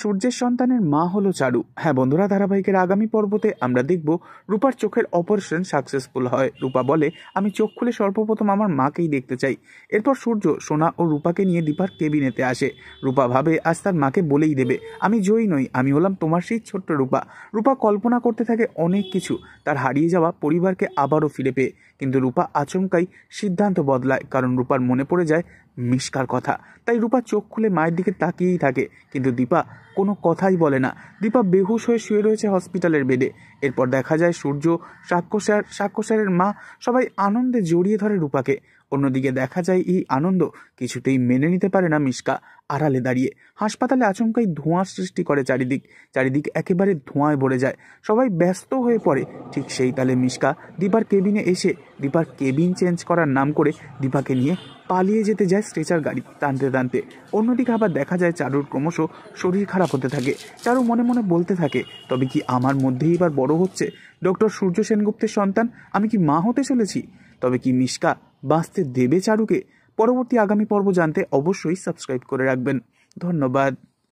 সূর্যের সন্তানের মা হলো চারু। হ্যাঁ বন্ধুরা, ধারাবাহিকের আগামী পর্বতে আমরা দেখব রূপার চোখের অপারেশন সাকসেসফুল হয়। রূপা বলে, আমি চোখ খুলে সর্বপ্রথম আমার মাকেই দেখতে চাই। এরপর সূর্য সোনা ও রূপাকে নিয়ে দীপার কেবিনেতে আসে। রূপা ভাবে আজ তার মাকে বলেই দেবে, আমি জয়ী নই, আমি হলাম তোমার সেই ছোট্ট রূপা। রূপা কল্পনা করতে থাকে অনেক কিছু, তার হারিয়ে যাওয়া পরিবারকে আবারও ফিরে পেয়ে। কিন্তু রূপা আচমকাই সিদ্ধান্ত বদলায়, কারণ রূপার মনে পড়ে যায় মিশকার কথা। তাই রূপা চোখ খুলে মায়ের দিকে তাকিয়েই থাকে, কিন্তু দীপা কোনো কথাই বলে না। দীপা বেহুশ হয়ে শুয়ে রয়েছে হসপিটালের বেডে। এরপর দেখা যায় সূর্য, সাক্ষ্য স্যারের মা সবাই আনন্দে জড়িয়ে ধরে রূপাকে। অন্যদিকে দেখা যায় এই আনন্দ কিছুতেই মেনে নিতে পারে না মিশকা, আড়ালে দাঁড়িয়ে। হাসপাতালে আচমকাই ধোঁয়ার সৃষ্টি করে চারিদিক একেবারে ধোঁয়ায় ভরে যায়। সবাই ব্যস্ত হয়ে পড়ে। ঠিক সেই তালে মিশকা দীপার কেবিনে এসে দীপার কেবিন চেঞ্জ করার নাম করে দীপাকে নিয়ে পালিয়ে যেতে যায় স্ট্রেচার গাড়ি টানতে। অন্যদিকে আবার দেখা যায় চারুর ক্রমশ শরীর খারাপ হতে থাকে। চারু মনে মনে বলতে থাকে, তবে কি আমার মধ্যেই এবার বড় হচ্ছে ডক্টর সূর্য সেনগুপ্তের সন্তান? আমি কি মা হতে চলেছি? তবে কি মিশকা বাঁচতে দেবে চারুকে? পরবর্তী আগামী পর্ব জানতে অবশ্যই সাবস্ক্রাইব করে রাখবেন। ধন্যবাদ।